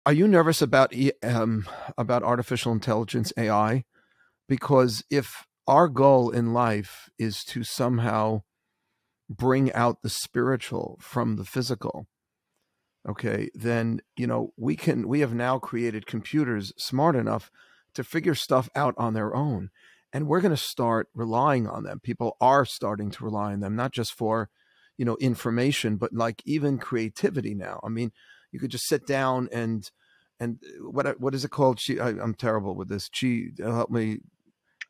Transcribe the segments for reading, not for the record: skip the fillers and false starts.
Are you nervous about artificial intelligence, AI? Because if our goal in life is to somehow bring out the spiritual from the physical, okay, then we have now created computers smart enough to figure stuff out on their own, and we're going to start relying on them. People are starting to rely on them, not just for information, but like even creativity now. I mean, you could just sit down and what is it called? I'm terrible with this. Help me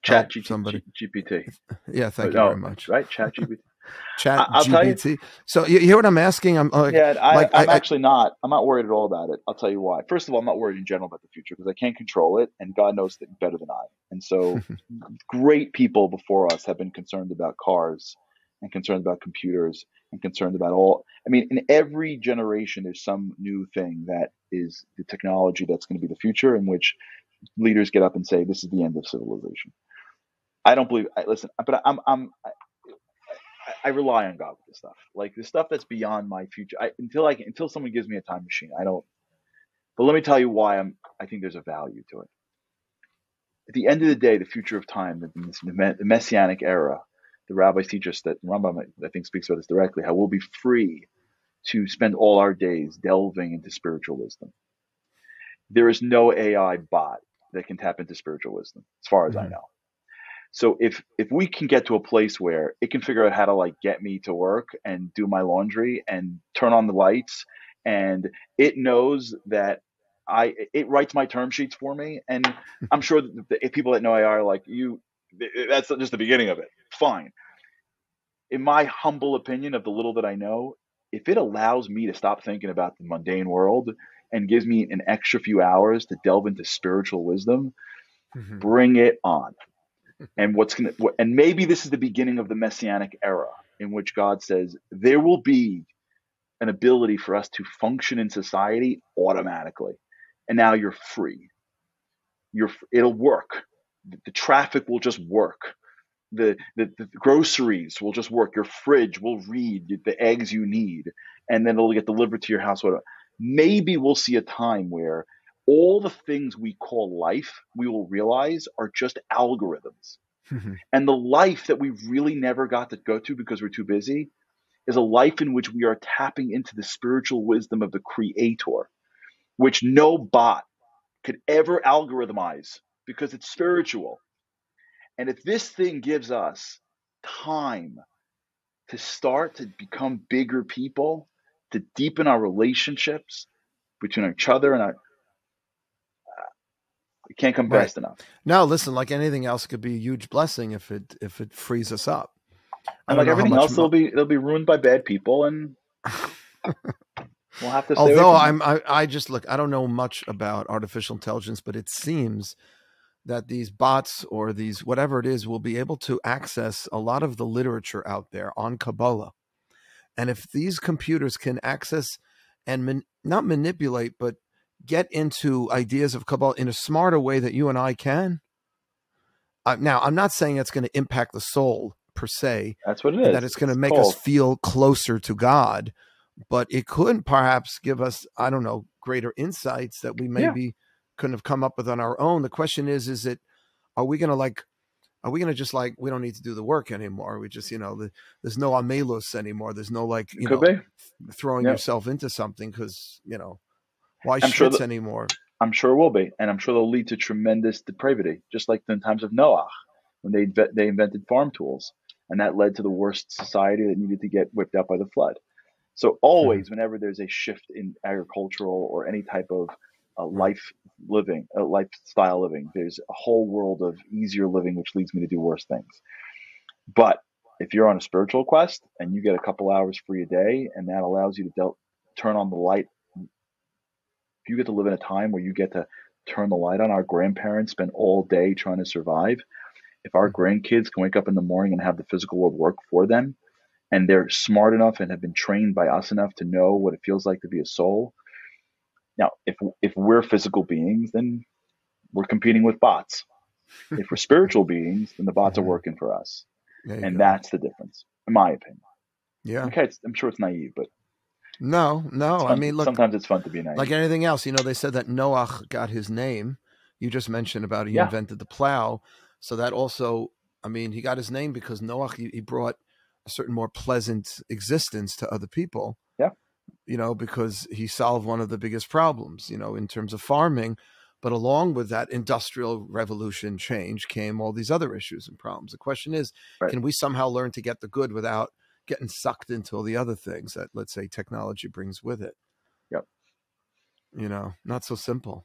Chat help somebody. GPT. Yeah, thank you very No, much. right? Chat GPT. Chat I'll tell you. GBT. So you hear what I'm asking? I'm Yeah, like I'm actually not. I'm not worried at all about it. I'll tell you why. First of all, I'm not worried in general about the future because I can't control it, and God knows it better than I. And so, great people before us have been concerned about cars, and concerned about computers, and concerned about all. I mean, in every generation, there's some new thing that is the technology that's going to be the future, in which leaders get up and say, "This is the end of civilization." I don't believe. Listen, but I rely on God with this stuff. Like the stuff that's beyond my future. Until someone gives me a time machine, I don't. But let me tell you why I think there's a value to it. At the end of the day, the future of time, the messianic era, the rabbis teach us that Rambam, I think, speaks about this directly. How we'll be free to spend all our days delving into spiritual wisdom. There is no AI bot that can tap into spiritual wisdom, as far as I Mhm. know. So if we can get to a place where it can figure out how to like get me to work and do my laundry and turn on the lights, and it knows that it writes my term sheets for me, and I'm sure that if people that know AI are like you, that's just the beginning of it. Fine. In my humble opinion of the little that I know, if it allows me to stop thinking about the mundane world and gives me an extra few hours to delve into spiritual wisdom, Mhm. bring it on. And maybe this is the beginning of the messianic era in which God says there will be an ability for us to function in society automatically, and now you're free. It'll work. The traffic will just work. The groceries will just work. Your fridge will read the eggs you need, and then it'll get delivered to your house. Whatever. Maybe we'll see a time where all the things we call life, we will realize are just algorithms. Mhm. And the life that we really never got to go to because we're too busy is a life in which we are tapping into the spiritual wisdom of the creator, which no bot could ever algorithmize because it's spiritual. And if this thing gives us time to start to become bigger people, to deepen our relationships between each other and it can't come Right. fast enough. Now, listen, like anything else, it could be a huge blessing if it frees us up. I And don't like know how everything much. else, it'll be ruined by bad people, and we'll have to stay away Although from it. I just look, I don't know much about artificial intelligence, but it seems that these bots or these whatever it is will be able to access a lot of the literature out there on Kabbalah. And if these computers can access and not manipulate, but get into ideas of Kabbalah in a smarter way that you and I can. Now, I'm not saying it's going to impact the soul per se, That's what it and that is. it's going to It's make us called. feel closer to God, but it could perhaps give us, I don't know, greater insights that we Yeah. maybe couldn't have come up with on our own. The question is it, are we going to like, are we going to just like, we don't need to do the work anymore? We just, there's no amelus anymore. There's no like, It could be. throwing Yeah. yourself into something because, why I'm sure schwitz that anymore? I'm sure it will be, and I'm sure they'll lead to tremendous depravity, just like in times of Noah, when they invented farm tools, and that led to the worst society that needed to get whipped out by the flood. So Mhm. always, whenever there's a shift in agricultural or any type of Right. lifestyle living, there's a whole world of easier living, which leads me to do worse things. But if you're on a spiritual quest and you get a couple hours free a day, and that allows you to turn on the light, if you get to live in a time where you get to turn the light on, our grandparents spend all day trying to survive. If our Mhm. grandkids can wake up in the morning and have the physical world work for them, and they're smart enough and have been trained by us enough to know what it feels like to be a soul. Now, if we're physical beings, then we're competing with bots. If we're spiritual beings, then the bots are Mhm. working for us, There you and go. that's the difference, in my opinion. Yeah. Okay, I'm sure it's naive, but No. I mean, look, Sometimes it's fun to be naive. like anything else, they said that Noach got his name. You just mentioned about he Yeah. invented the plow. So that also, I mean, he got his name because Noach, he brought a certain more pleasant existence to other people. Yeah. Because he solved one of the biggest problems, in terms of farming. But along with that industrial revolution change came all these other issues and problems. The question is, Right. Can we somehow learn to get the good without getting sucked into all the other things that, let's say, technology brings with it? Yep. Not so simple.